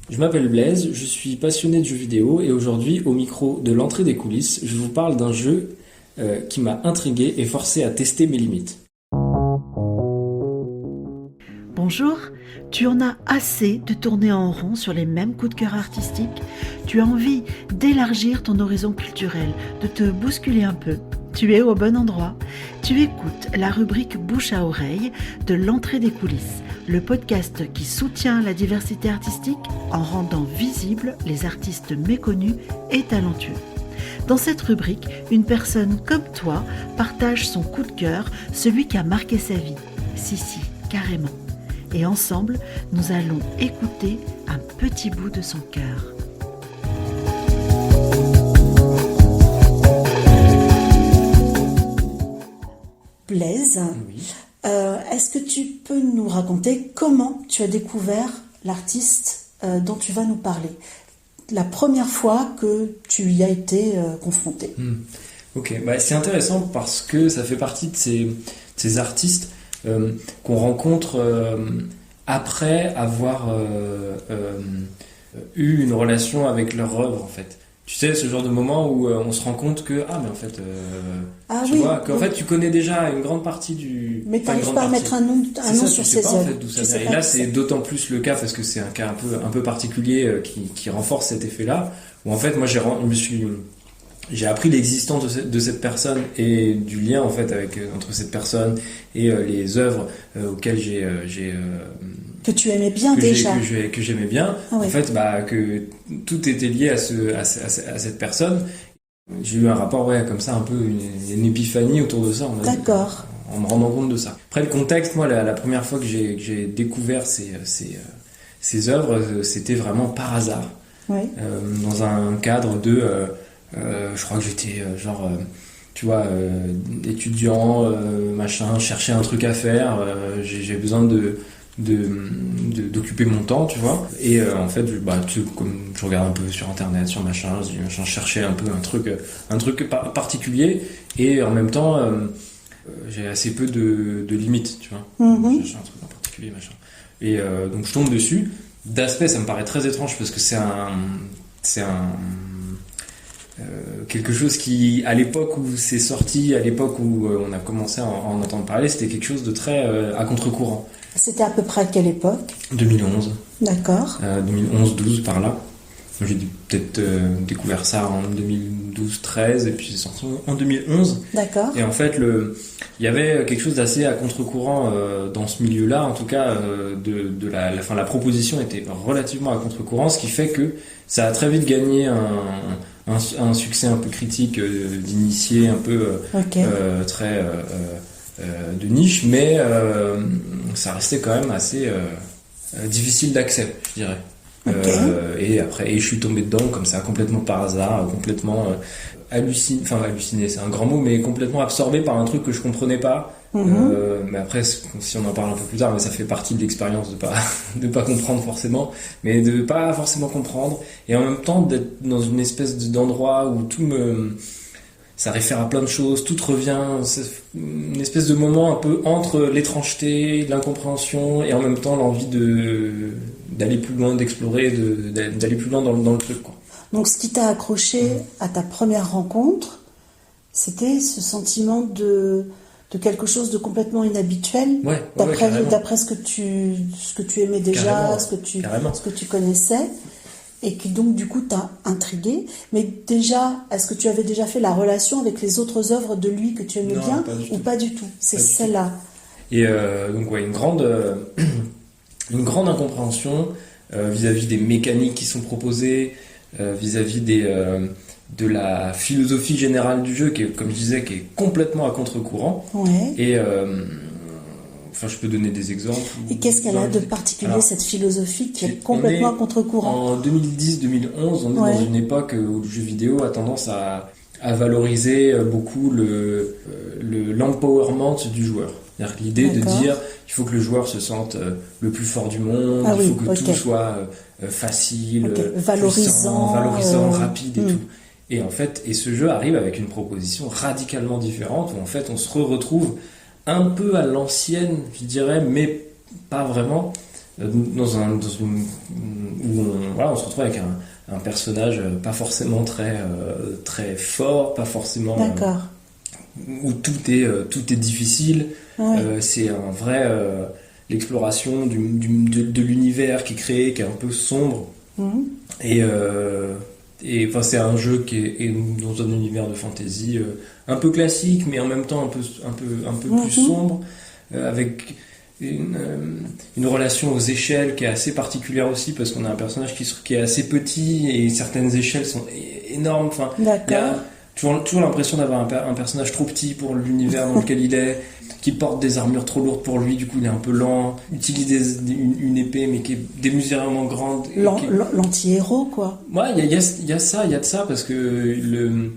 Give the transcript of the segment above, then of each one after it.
Je m'appelle Blaise, je suis passionné de jeux vidéo et aujourd'hui, au micro de l'entrée des coulisses, je vous parle d'un jeu qui m'a intrigué et forcé à tester mes limites. Bonjour, tu en as assez de tourner en rond sur les mêmes coups de cœur artistiques? Tu as envie d'élargir ton horizon culturel, de te bousculer un peu? Tu es au bon endroit. Tu écoutes la rubrique bouche à oreille de l'entrée des coulisses, le podcast qui soutient la diversité artistique en rendant visibles les artistes méconnus et talentueux. Dans cette rubrique, une personne comme toi partage son coup de cœur, celui qui a marqué sa vie. Si, carrément. Et ensemble, nous allons écouter un petit bout de son cœur. Blaise, Oui. est-ce que tu peux nous raconter comment tu as découvert l'artiste dont tu vas nous parler? La première fois que tu y as été confronté. Ok, c'est intéressant parce que ça fait partie de ces artistes qu'on rencontre après avoir eu une relation avec leur œuvre en fait. Tu sais, ce genre de moment où on se rend compte que mais en fait, tu vois, qu'en fait tu connais déjà une grande partie du. Mais tu n'arrives pas à mettre un nom sur ses ses œuvres. En œuvres. fait, d'où ça vient. Et là, c'est d'autant plus le cas parce que c'est un cas un peu particulier qui renforce cet effet-là. Où en fait, moi, j'ai appris l'existence de cette personne et du lien en fait entre cette personne et les œuvres auxquelles Que tu aimais bien déjà. Que j'aimais bien. Ah oui. En fait, que tout était lié à cette personne. J'ai eu un rapport comme ça, un peu une épiphanie autour de ça. D'accord. En me rendant compte de ça. Après le contexte, moi, la première fois que j'ai découvert ces œuvres, c'était vraiment par hasard. Oui. Dans un cadre de je crois que j'étais tu vois, étudiant, machin, chercher un truc à faire, j'ai besoin d'occuper mon temps, tu vois. Et en fait, comme je regarde un peu sur internet, sur machin, je cherchais un peu un truc particulier, et en même temps, j'ai assez peu de limites, tu vois. Je cherche un truc en particulier, machin. Et donc je tombe dessus. D'aspect, ça me paraît très étrange parce que c'est quelque chose qui, à l'époque où c'est sorti, à l'époque où on a commencé à en entendre parler, c'était quelque chose de très à contre-courant. C'était à peu près à quelle époque? 2011. D'accord. 2011-12 par là. J'ai peut-être découvert ça en 2012-13 et puis c'est sorti en 2011. D'accord. Et en fait, il y avait quelque chose d'assez à contre-courant dans ce milieu-là, en tout cas, la proposition était relativement à contre-courant, ce qui fait que ça a très vite gagné un succès un peu critique d'initié, un peu très de niche, mais ça restait quand même assez difficile d'accès, je dirais. Et je suis tombé dedans comme ça, complètement par hasard, complètement halluciné, c'est un grand mot, mais complètement absorbé par un truc que je comprenais pas. Mais après, si on en parle un peu plus tard, mais ça fait partie de l'expérience de pas comprendre forcément, mais de pas forcément comprendre, et en même temps d'être dans une espèce d'endroit où ça réfère à plein de choses, tout revient, c'est une espèce de moment un peu entre l'étrangeté, l'incompréhension, et en même temps l'envie d'aller plus loin, d'explorer, d'aller plus loin dans le truc, quoi. Donc ce qui t'a accroché à ta première rencontre, c'était ce sentiment de quelque chose de complètement inhabituel, d'après ce que tu aimais déjà, Carrément. ce que tu connaissais, et qui donc du coup t'a intrigué. Mais déjà, est-ce que tu avais déjà fait la relation avec les autres œuvres de lui que tu aimais bien, ou pas du tout? C'est celle-là. Et donc une une grande incompréhension vis-à-vis des mécaniques qui sont proposées, vis-à-vis de la philosophie générale du jeu, qui est, comme je disais, qui est complètement à contre-courant. Ouais. Et je peux donner des exemples. Et qu'est-ce qu'elle a de particulier, cette philosophie qui est complètement à contre-courant? En 2010-2011, on est dans une époque où le jeu vidéo a tendance à valoriser beaucoup l'empowerment du joueur. C'est-à-dire que l'idée de dire il faut que le joueur se sente le plus fort du monde, il faut que tout soit facile, valorisant, valorisant, rapide et tout. Et en fait, ce jeu arrive avec une proposition radicalement différente où en fait on se retrouve un peu à l'ancienne, je dirais, mais pas vraiment, où on se retrouve avec un personnage pas forcément très fort, pas forcément où tout est difficile. C'est un vrai l'exploration de l'univers qui est créé, qui est un peu sombre. Et enfin, c'est un jeu qui est dans un univers de fantasy un peu classique, mais en même temps un peu plus sombre, avec une relation aux échelles qui est assez particulière aussi, parce qu'on a un personnage qui est assez petit et certaines échelles sont énormes. Enfin, il y a toujours l'impression d'avoir un personnage trop petit pour l'univers dans lequel il est, qui porte des armures trop lourdes pour lui, du coup il est un peu lent, utilise une épée mais qui est démesurément grande. L'anti-héros, quoi. Ouais, il y a de ça, parce que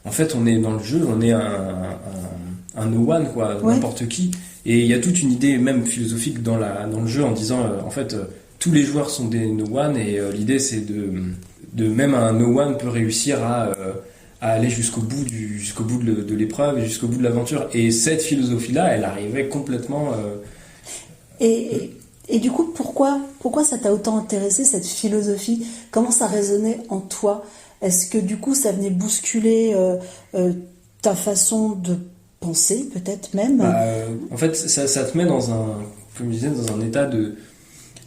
en fait on est dans le jeu, on est un no one, quoi, n'importe qui. Et il y a toute une idée même philosophique dans le jeu en disant en fait tous les joueurs sont des no one, et l'idée c'est de même un no one peut réussir à aller jusqu'au bout de l'épreuve et jusqu'au bout de l'aventure. Et cette philosophie-là, elle arrivait complètement... Et du coup, pourquoi ça t'a autant intéressé, cette philosophie? Comment ça résonnait en toi? Est-ce que du coup, ça venait bousculer ta façon de penser, peut-être même? En fait, ça te met comme je disais, dans un état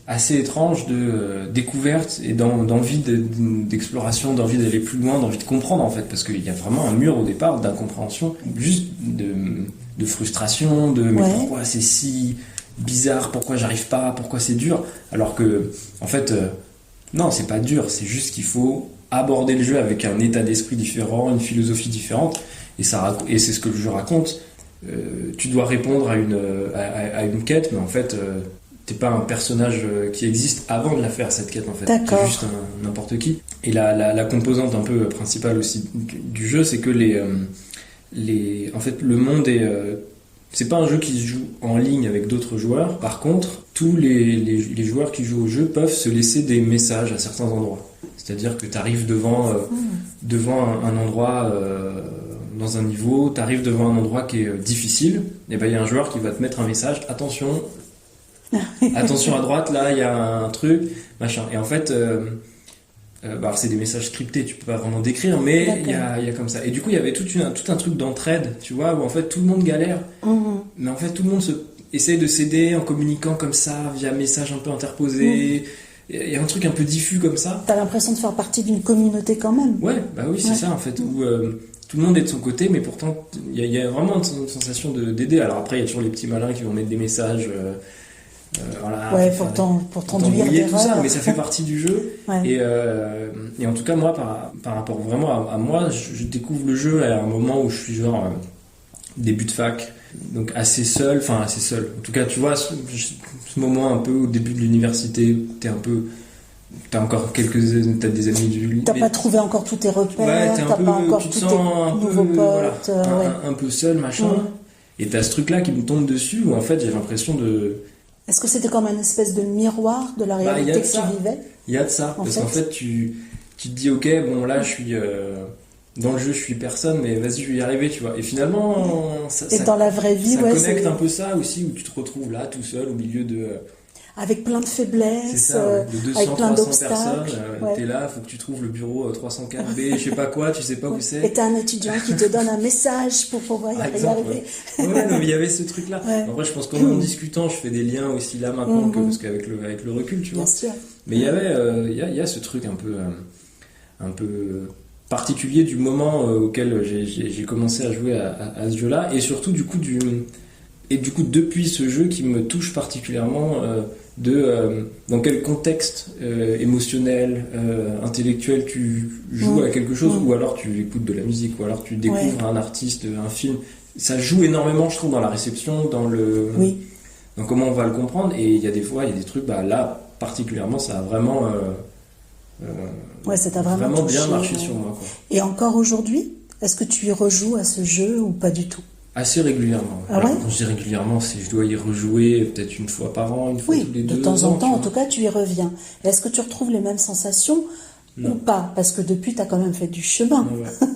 assez étrange de découverte et d'envie d'exploration, d'envie d'aller plus loin, d'envie de comprendre, en fait, parce qu'il y a vraiment un mur au départ d'incompréhension, juste de frustration, mais pourquoi c'est si bizarre, pourquoi j'arrive pas, pourquoi c'est dur, alors que en fait non, c'est pas dur, c'est juste qu'il faut aborder le jeu avec un état d'esprit différent, une philosophie différente, et c'est ce que le jeu raconte. Tu dois répondre à une quête, mais en fait t'es pas un personnage qui existe avant de la faire, cette quête, en fait. D'accord. T'es juste n'importe qui. Et la composante un peu principale aussi du jeu, c'est que en fait, le monde est... c'est pas un jeu qui se joue en ligne avec d'autres joueurs. Par contre, tous les joueurs qui jouent au jeu peuvent se laisser des messages à certains endroits. C'est-à-dire que t'arrives devant un endroit... dans un niveau, t'arrives devant un endroit qui est difficile, et ben il y a un joueur qui va te mettre un message, attention à droite, là il y a un truc, machin. Et en fait, alors c'est des messages scriptés, tu peux pas vraiment décrire, mais il y a comme ça. Et du coup, il y avait tout un truc d'entraide, tu vois, où en fait tout le monde galère, mais en fait tout le monde essaye de s'aider en communiquant comme ça, via messages un peu interposés. Il y a un truc un peu diffus comme ça. T'as l'impression de faire partie d'une communauté quand même. Ouais, bah oui, c'est ça en fait, où tout le monde est de son côté, mais pourtant il y a vraiment une sensation d'aider. Alors après, il y a toujours les petits malins qui vont mettre des messages pour t'enduire d'erreurs, tout ça, mais ça fait partie du jeu. Et en tout cas, moi, par rapport vraiment à moi, je découvre le jeu à un moment où je suis genre début de fac, donc assez seul. En tout cas, tu vois, ce moment un peu au début de l'université, t'as encore t'as des amis du... T'as pas trouvé encore tous tes repères, t'as pas encore tous tes nouveaux potes. Un peu seul, machin. Et t'as ce truc-là qui me tombe dessus, où en fait j'ai l'impression de... Est-ce que c'était comme une espèce de miroir de la réalité que tu vivais? Il y a de ça, parce qu'en fait tu te dis ok, bon là je suis... dans le jeu je suis personne, mais vas-y je vais y arriver, tu vois. Et finalement... dans la vraie vie, ça connecte un peu ça aussi, où tu te retrouves là tout seul au milieu de... avec plein de faiblesses, de 200, avec plein 300 d'obstacles. T'es là, faut que tu trouves le bureau 304B, je sais pas quoi, tu sais pas où c'est. Et t'as un étudiant qui te donne un message pour pouvoir y arriver. Ouais, non, mais il y avait ce truc-là. En vrai, je pense qu'en discutant, je fais des liens aussi là maintenant, parce qu'avec le recul, tu vois. Bien sûr. Mais il y a ce truc un peu particulier du moment auquel j'ai commencé à jouer à ce jeu-là, et surtout du coup depuis ce jeu qui me touche particulièrement, dans quel contexte émotionnel, intellectuel tu joues à quelque chose, ou alors tu écoutes de la musique, ou alors tu découvres un artiste, un film. Ça joue énormément, je trouve, dans la réception, dans comment on va le comprendre. Et il y a des fois, il y a des trucs, là particulièrement, ça a vraiment ça t'a vraiment touché, bien marché sur moi, quoi. Et encore aujourd'hui, est-ce que tu y rejoues à ce jeu ou pas du tout? Assez régulièrement. Alors, quand je dis régulièrement, je dois y rejouer peut-être une fois par an, une fois tous les 2 ans. De temps en temps, en tout cas, tu y reviens. Est-ce que tu retrouves les mêmes sensations ou pas? Parce que depuis, tu as quand même fait du chemin.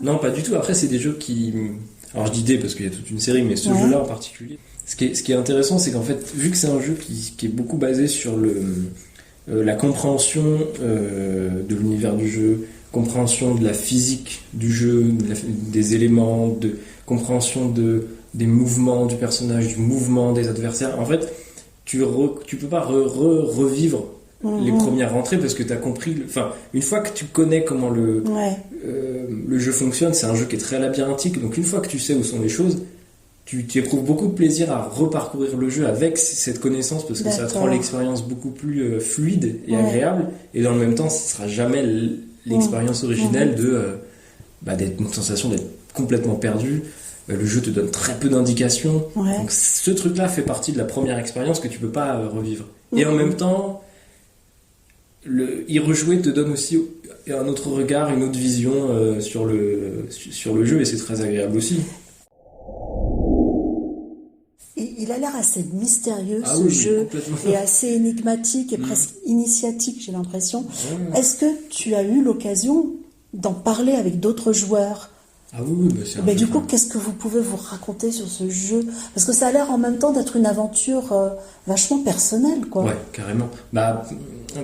Non, pas du tout. Après, c'est des jeux qui... Alors, je dis des parce qu'il y a toute une série, mais ce jeu-là en particulier. Ce qui est intéressant, c'est qu'en fait, vu que c'est un jeu qui est beaucoup basé sur la compréhension de l'univers du jeu, compréhension de la physique du jeu, des éléments, compréhension des mouvements du personnage, du mouvement des adversaires. En fait, tu peux pas revivre les premières rentrées parce que tu as compris. Une fois que tu connais comment le jeu fonctionne, c'est un jeu qui est très labyrinthique. Donc une fois que tu sais où sont les choses, tu éprouves beaucoup de plaisir à reparcourir le jeu avec cette connaissance parce que ça te rend l'expérience beaucoup plus fluide et agréable. Et dans le même temps, ce sera jamais l'expérience originelle d'être une sensation d'être complètement perdu. Le jeu te donne très peu d'indications. Donc ce truc-là fait partie de la première expérience que tu peux pas revivre. Et en même temps, y rejouer te donne aussi un autre regard, une autre vision sur le jeu et c'est très agréable aussi. Il a l'air assez mystérieux ce jeu et assez énigmatique et presque initiatique, j'ai l'impression. Est-ce que tu as eu l'occasion d'en parler avec d'autres joueurs ? Ah oui, c'est du coup, qu'est-ce que vous pouvez vous raconter sur ce jeu ? Parce que ça a l'air en même temps d'être une aventure vachement personnelle, quoi. Ouais, carrément.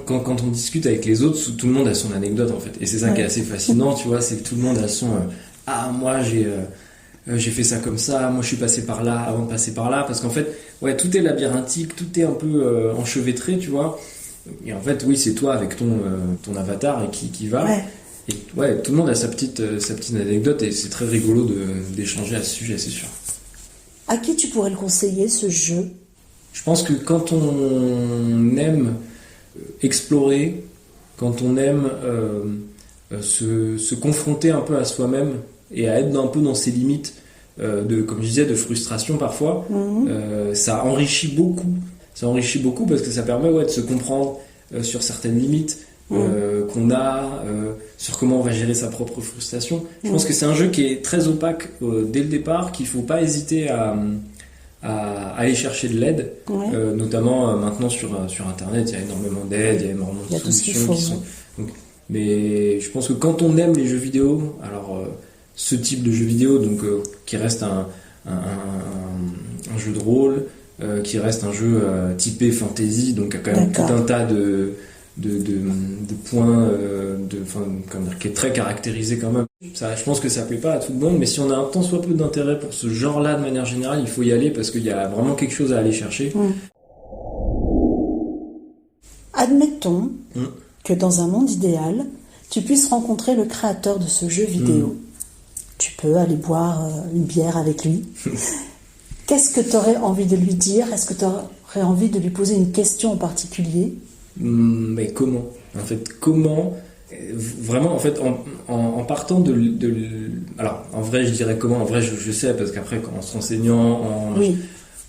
Quand on discute avec les autres, tout le monde a son anecdote en fait, et c'est ça qui est assez fascinant, tu vois, c'est que tout le monde a son moi j'ai fait ça comme ça, moi je suis passé par là avant de passer par là, parce qu'en fait, tout est labyrinthique, tout est un peu enchevêtré, tu vois. Et en fait, oui, c'est toi avec ton avatar et qui va. Et tout le monde a sa petite anecdote et c'est très rigolo d'échanger à ce sujet, c'est sûr. À qui tu pourrais le conseiller, ce jeu ? Je pense que quand on aime explorer, quand on aime se confronter un peu à soi-même et à être un peu dans ses limites, comme je disais, de frustration parfois, ça enrichit beaucoup. Ça enrichit beaucoup parce que ça permet de se comprendre sur certaines limites qu'on a, sur comment on va gérer sa propre frustration. Je pense que c'est un jeu qui est très opaque dès le départ, qu'il ne faut pas hésiter à aller chercher de l'aide, notamment maintenant sur Internet, il y a énormément d'aide, il y a énormément de solutions qui sont... mais je pense que quand on aime les jeux vidéo, alors ce type de jeu vidéo, donc qui reste un jeu de rôle, qui reste un jeu typé fantasy, donc il y a quand même tout un tas de points qui est très caractérisé quand même. Ça, je pense que ça plaît pas à tout le monde, mais si on a un tant soit peu d'intérêt pour ce genre-là de manière générale, il faut y aller parce qu'il y a vraiment quelque chose à aller chercher. Admettons que dans un monde idéal, tu puisses rencontrer le créateur de ce jeu vidéo. Tu peux aller boire une bière avec lui. Qu'est-ce que tu aurais envie de lui dire ? Est-ce que tu aurais envie de lui poser une question en particulier ? Mais comment ? En fait, comment ? Vraiment, en fait, en partant alors, en vrai, je dirais comment ? En vrai, je sais, parce qu'après, en se renseignant,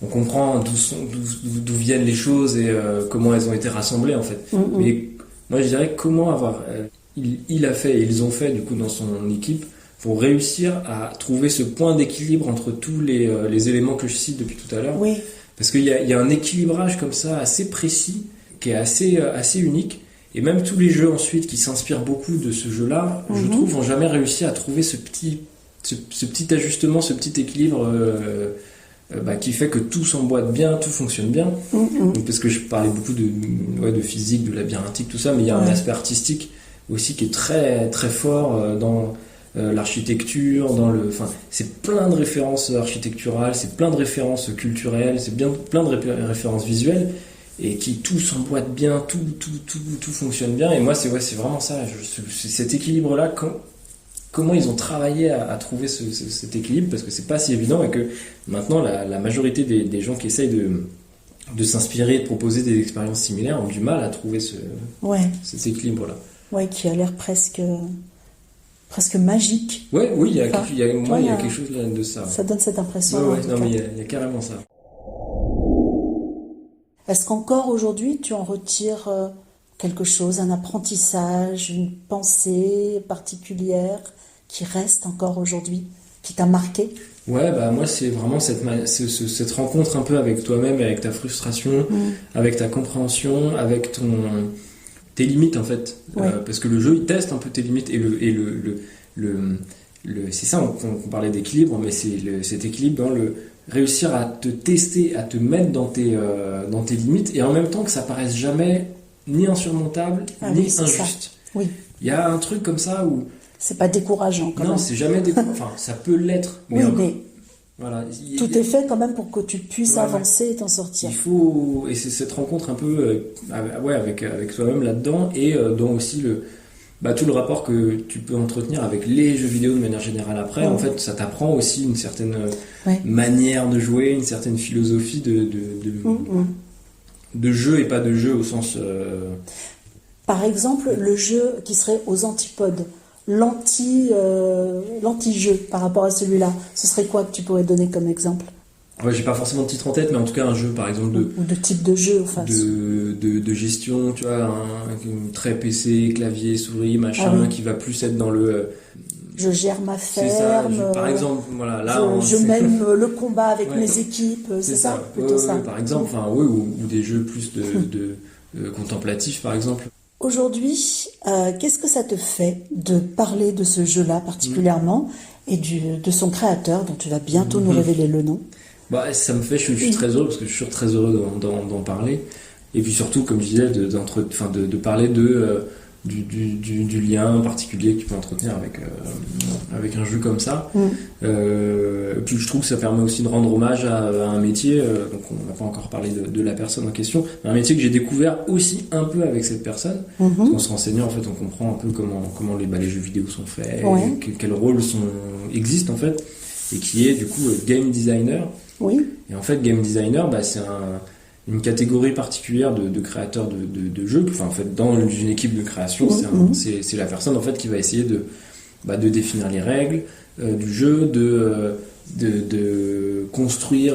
on comprend d'où viennent les choses et comment elles ont été rassemblées, en fait. Mais moi, je dirais comment avoir... il a fait et ils ont fait, du coup, dans son équipe, pour réussir à trouver ce point d'équilibre entre tous les éléments que je cite depuis tout à l'heure. Parce qu'il y a un équilibrage comme ça, assez précis, qui est assez unique. Et même tous les jeux ensuite qui s'inspirent beaucoup de ce jeu-là, je trouve, n'ont jamais réussi à trouver ce petit ajustement, ce petit équilibre qui fait que tout s'emboîte bien, tout fonctionne bien. Donc, parce que je parlais beaucoup de physique, de labyrinthique, tout ça, mais il y a un aspect artistique aussi qui est très, très fort dans l'architecture, c'est plein de références architecturales, c'est plein de références culturelles, c'est plein de références visuelles. Et qui tout s'emboîte bien, tout fonctionne bien. Et moi, c'est vraiment ça. Cet équilibre-là, comment ils ont travaillé à trouver cet équilibre, parce que c'est pas si évident et que maintenant, la majorité des gens qui essayent de s'inspirer, de proposer des expériences similaires ont du mal à trouver cet équilibre-là. Ouais, qui a l'air presque magique. Oui, il y a quelque chose là de ça. Ça donne cette impression. Mais il y a carrément ça. Est-ce qu'encore aujourd'hui, tu en retires quelque chose, un apprentissage, une pensée particulière qui reste encore aujourd'hui, qui t'a marqué ? Moi, c'est vraiment cette rencontre un peu avec toi-même, avec ta frustration, avec ta compréhension, avec tes limites, en fait. Parce que le jeu, il teste un peu tes limites. Et c'est ça, on parlait d'équilibre, mais c'est cet équilibre dans réussir à te tester, à te mettre dans tes limites, et en même temps que ça paraisse jamais ni insurmontable, ni injuste. Ça. Oui. Il y a un truc comme ça où... C'est pas décourageant quand même. Non, c'est jamais décourageant. Enfin, ça peut l'être. Mais mais voilà. Tout est fait quand même pour que tu puisses avancer et t'en sortir. Il faut... Et c'est cette rencontre un peu avec soi-même là-dedans et dans aussi tout le rapport que tu peux entretenir avec les jeux vidéo de manière générale après. En fait, ça t'apprend aussi une certaine manière de jouer, une certaine philosophie de jeu et pas de jeu au sens... Par exemple, le jeu qui serait aux antipodes, l'anti-jeu par rapport à celui-là, ce serait quoi que tu pourrais donner comme exemple? Ouais, j'ai pas forcément de titre en tête, mais en tout cas un jeu par exemple ou de type de jeu en face. De gestion, tu vois, un très PC, clavier, souris, machin, qui va plus être dans le... Je gère ma ferme. C'est ça, par exemple, voilà, là... Je mène le combat avec mes équipes, c'est ça, plutôt ça. Par exemple, ou des jeux plus de contemplatifs, par exemple. Aujourd'hui, qu'est-ce que ça te fait de parler de ce jeu-là particulièrement et de son créateur, dont tu vas bientôt nous révéler le nom? Ça me fait, je suis très heureux parce que je suis très heureux d'en parler. Et puis surtout, comme je disais, de parler du lien particulier que tu peux entretenir avec un jeu comme ça. Puis je trouve que ça permet aussi de rendre hommage à un métier, donc on n'a pas encore parlé de la personne en question, mais un métier que j'ai découvert aussi un peu avec cette personne, parce qu'en se renseignant en fait on comprend un peu comment les jeux vidéo sont faits, quels rôles existent en fait, et qui est du coup game designer. Et en fait game designer c'est une catégorie particulière de créateurs de jeux. Enfin, en fait, dans une équipe de création, c'est la personne en fait qui va essayer de définir les règles du jeu, de construire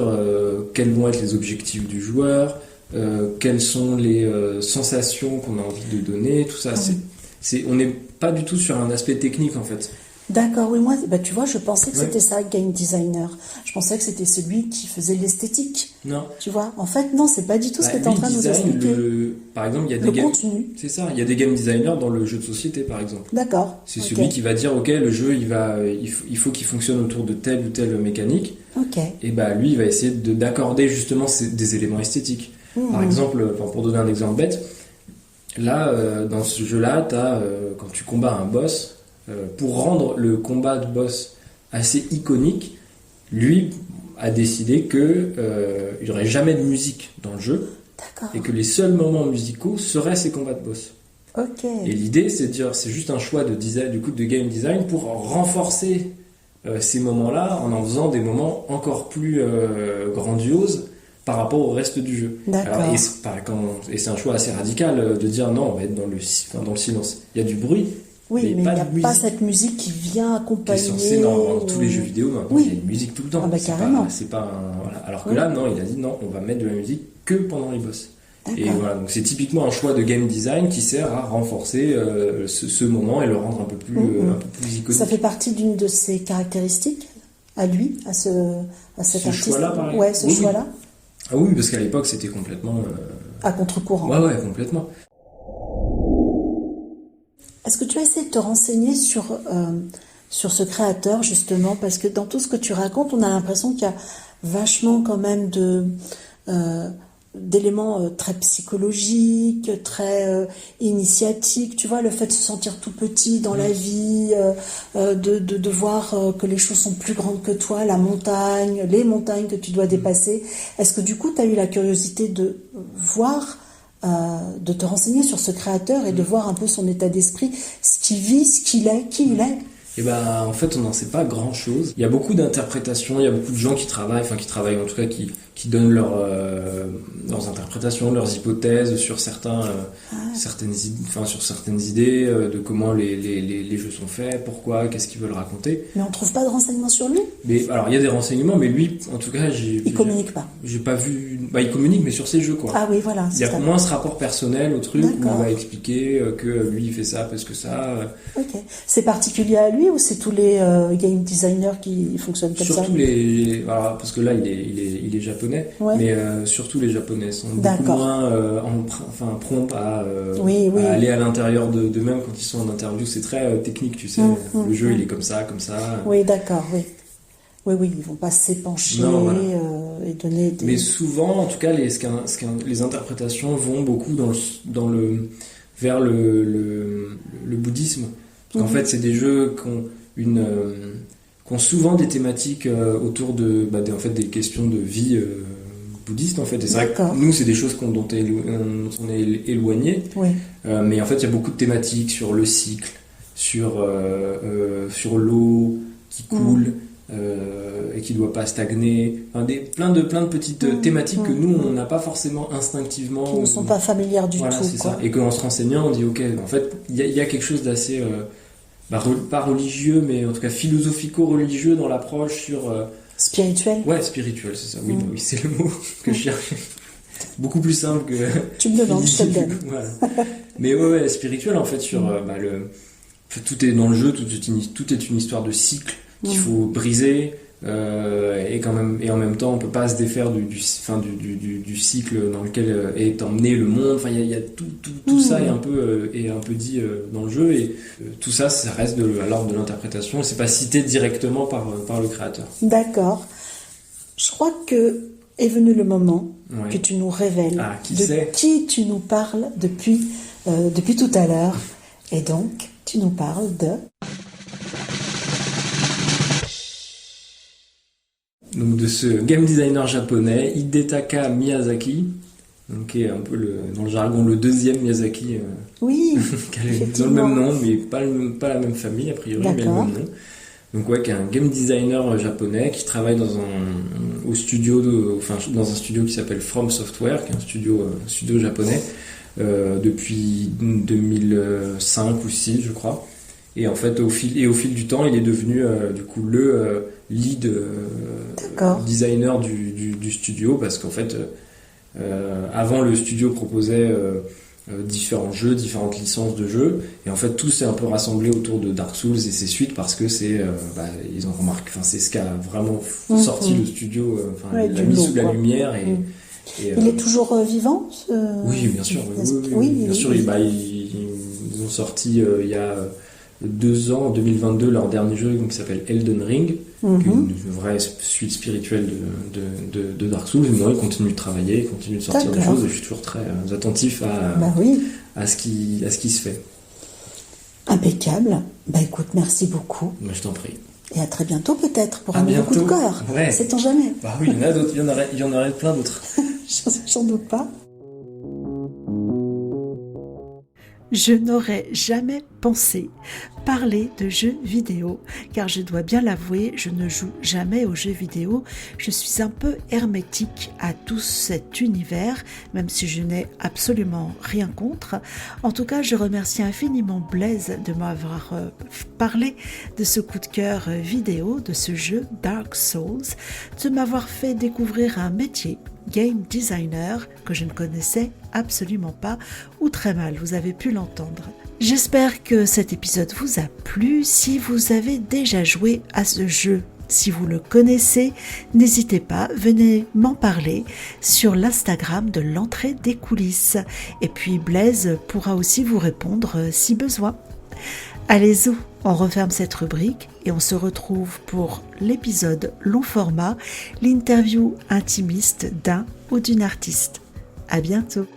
quels vont être les objectifs du joueur, quelles sont les sensations qu'on a envie de donner, tout ça. On n'est pas du tout sur un aspect technique en fait. D'accord, oui, moi, tu vois, je pensais que c'était ça, game designer. Je pensais que c'était celui qui faisait l'esthétique. Non. Tu vois, en fait, non, c'est pas du tout ce que tu es en train de nous expliquer. Par exemple, il y a le contenu. C'est ça, il y a des game designers dans le jeu de société, par exemple. D'accord. C'est celui qui va dire, ok, le jeu, il faut qu'il fonctionne autour de telle ou telle mécanique. Ok. Et lui, il va essayer d'accorder justement des éléments esthétiques. Par exemple, pour donner un exemple bête, là, dans ce jeu-là, quand tu combats un boss, pour rendre le combat de boss assez iconique, lui a décidé qu'il n'y aurait jamais de musique dans le jeu. D'accord. Et que les seuls moments musicaux seraient ces combats de boss. Ok. Et l'idée, c'est juste un choix de game design pour renforcer ces moments-là en faisant des moments encore plus grandioses par rapport au reste du jeu. D'accord. Et c'est un choix assez radical de dire non, on va être dans le silence. Il y a du bruit. Oui, mais il n'y a pas cette musique qui vient accompagner. Qui est censée, dans tous les jeux vidéo, maintenant, il y a une musique tout le temps. Carrément. Alors que là, non, il a dit non, on va mettre de la musique que pendant les boss. Et voilà, donc c'est typiquement un choix de game design qui sert à renforcer ce moment et le rendre un peu plus iconique. Ça fait partie d'une de ses caractéristiques à lui, à cet artiste. Choix-là, par exemple. Ouais, ce choix-là. Ah oui, parce qu'à l'époque, c'était complètement... à contre-courant. Ouais, complètement. Est-ce que tu as essayé de te renseigner sur ce créateur, justement? Parce que dans tout ce que tu racontes, on a l'impression qu'il y a vachement quand même d'éléments très psychologiques, très initiatiques. Tu vois, le fait de se sentir tout petit dans la vie, de voir que les choses sont plus grandes que toi, les montagnes que tu dois dépasser. Est-ce que du coup, tu as eu la curiosité de voir... de te renseigner sur ce créateur et de voir un peu son état d'esprit, ce qu'il vit, ce qu'il est, qui il est? Et en fait, on n'en sait pas grand-chose. Il y a beaucoup d'interprétations, il y a beaucoup de gens qui travaillent en tout cas, qui donnent leurs interprétations, leurs hypothèses sur certaines idées de comment les jeux sont faits, pourquoi, qu'est-ce qu'ils veulent raconter. Mais on trouve pas de renseignements sur lui? Alors, il y a des renseignements, mais lui, en tout cas, il communique pas. J'ai pas vu... il communique, mais sur ses jeux, quoi. Ah oui, voilà. Il y a moins ce rapport personnel au truc, où on va expliquer que lui, il fait ça parce que ça... Ok. C'est particulier à lui ou c'est tous les game designers qui fonctionnent comme ça? Surtout parce que là, il est japonais, mais surtout les japonais sont beaucoup moins prompts à aller à l'intérieur d'eux-mêmes quand ils sont en interview. C'est très technique, tu sais. Le jeu, il est comme ça. Oui, d'accord, oui. Oui, ils vont pas s'épancher et donner des... Mais souvent, en tout cas, les interprétations vont beaucoup vers le bouddhisme. Parce qu'en fait, c'est des jeux qui ont souvent des thématiques autour en fait, des questions de vie bouddhiste, en fait. Et c'est vrai que nous, c'est des choses dont on est éloigné. Oui. Mais en fait, il y a beaucoup de thématiques sur le cycle, sur l'eau qui coule, et qui ne doit pas stagner. Enfin, plein de petites thématiques que nous, on n'a pas forcément instinctivement. Qui ne sont pas familières du tout. C'est ça. Et qu'en se renseignant, on dit, ok, en fait, il y a quelque chose d'assez, pas religieux, mais en tout cas philosophico-religieux dans l'approche sur... Spirituel. Ouais, spirituel, c'est ça. Oui, oui, c'est le mot que je cherchais. Beaucoup plus simple que... Tu me demandes, je te le donne. Voilà. Mais ouais, spirituel, en fait, sur tout est dans le jeu, tout est une histoire de cycle qu'il faut briser, et en même temps on peut pas se défaire du cycle dans lequel est emmené le monde. Enfin, il y a tout ça est un peu dit dans le jeu, et tout ça reste à l'ordre de l'interprétation. C'est pas cité directement par le créateur. D'accord. Je crois que est venu le moment que tu nous révèles qui tu nous parles depuis tout à l'heure, et donc tu nous parles de... Donc de ce game designer japonais Hidetaka Miyazaki, donc qui est un peu dans le jargon le deuxième Miyazaki, oui, qui a le même nom mais pas la même famille a priori, mais le même nom. Donc qui est un game designer japonais qui travaille dans un studio qui s'appelle From Software, qui est un studio japonais depuis 2005 ou 2006 je crois. Et en fait, au fil du temps, il est devenu du coup le lead designer du studio, parce qu'en fait, avant, le studio proposait différents jeux, différentes licences de jeux, et en fait, tout s'est un peu rassemblé autour de Dark Souls et ses suites, parce que ils ont remarqué, c'est ce qui a vraiment sorti le studio, l'a mis sous la lumière. Et il est toujours vivant Oui, bien sûr. Oui, bien sûr. Ils ont sorti il y a 2 ans, en 2022, leur dernier jeu qui s'appelle Elden Ring, qui est une vraie suite spirituelle de Dark Souls. Et moi, ils continuent de travailler, ils continuent de sortir des choses, et je suis toujours très attentif à ce qui se fait. Impeccable. Écoute, merci beaucoup. Je t'en prie. Et à très bientôt peut-être pour un nouveau coup de cœur. Ouais. Sait-on jamais. Oui, il y en a d'autres, il y en aurait plein d'autres. J'en doute pas. Je n'aurais jamais pensé parler de jeux vidéo, car je dois bien l'avouer, je ne joue jamais aux jeux vidéo. Je suis un peu hermétique à tout cet univers, même si je n'ai absolument rien contre. En tout cas, je remercie infiniment Blaise de m'avoir parlé de ce coup de cœur vidéo, de ce jeu Dark Souls, de m'avoir fait découvrir un métier, game designer, que je ne connaissais absolument pas, ou très mal, vous avez pu l'entendre. J'espère que cet épisode vous a plu. Si vous avez déjà joué à ce jeu, si vous le connaissez, n'hésitez pas, venez m'en parler sur l'Instagram de l'entrée des coulisses. Et puis Blaise pourra aussi vous répondre si besoin. Allez, zou, on referme cette rubrique et on se retrouve pour l'épisode long format, l'interview intimiste d'un ou d'une artiste. À bientôt.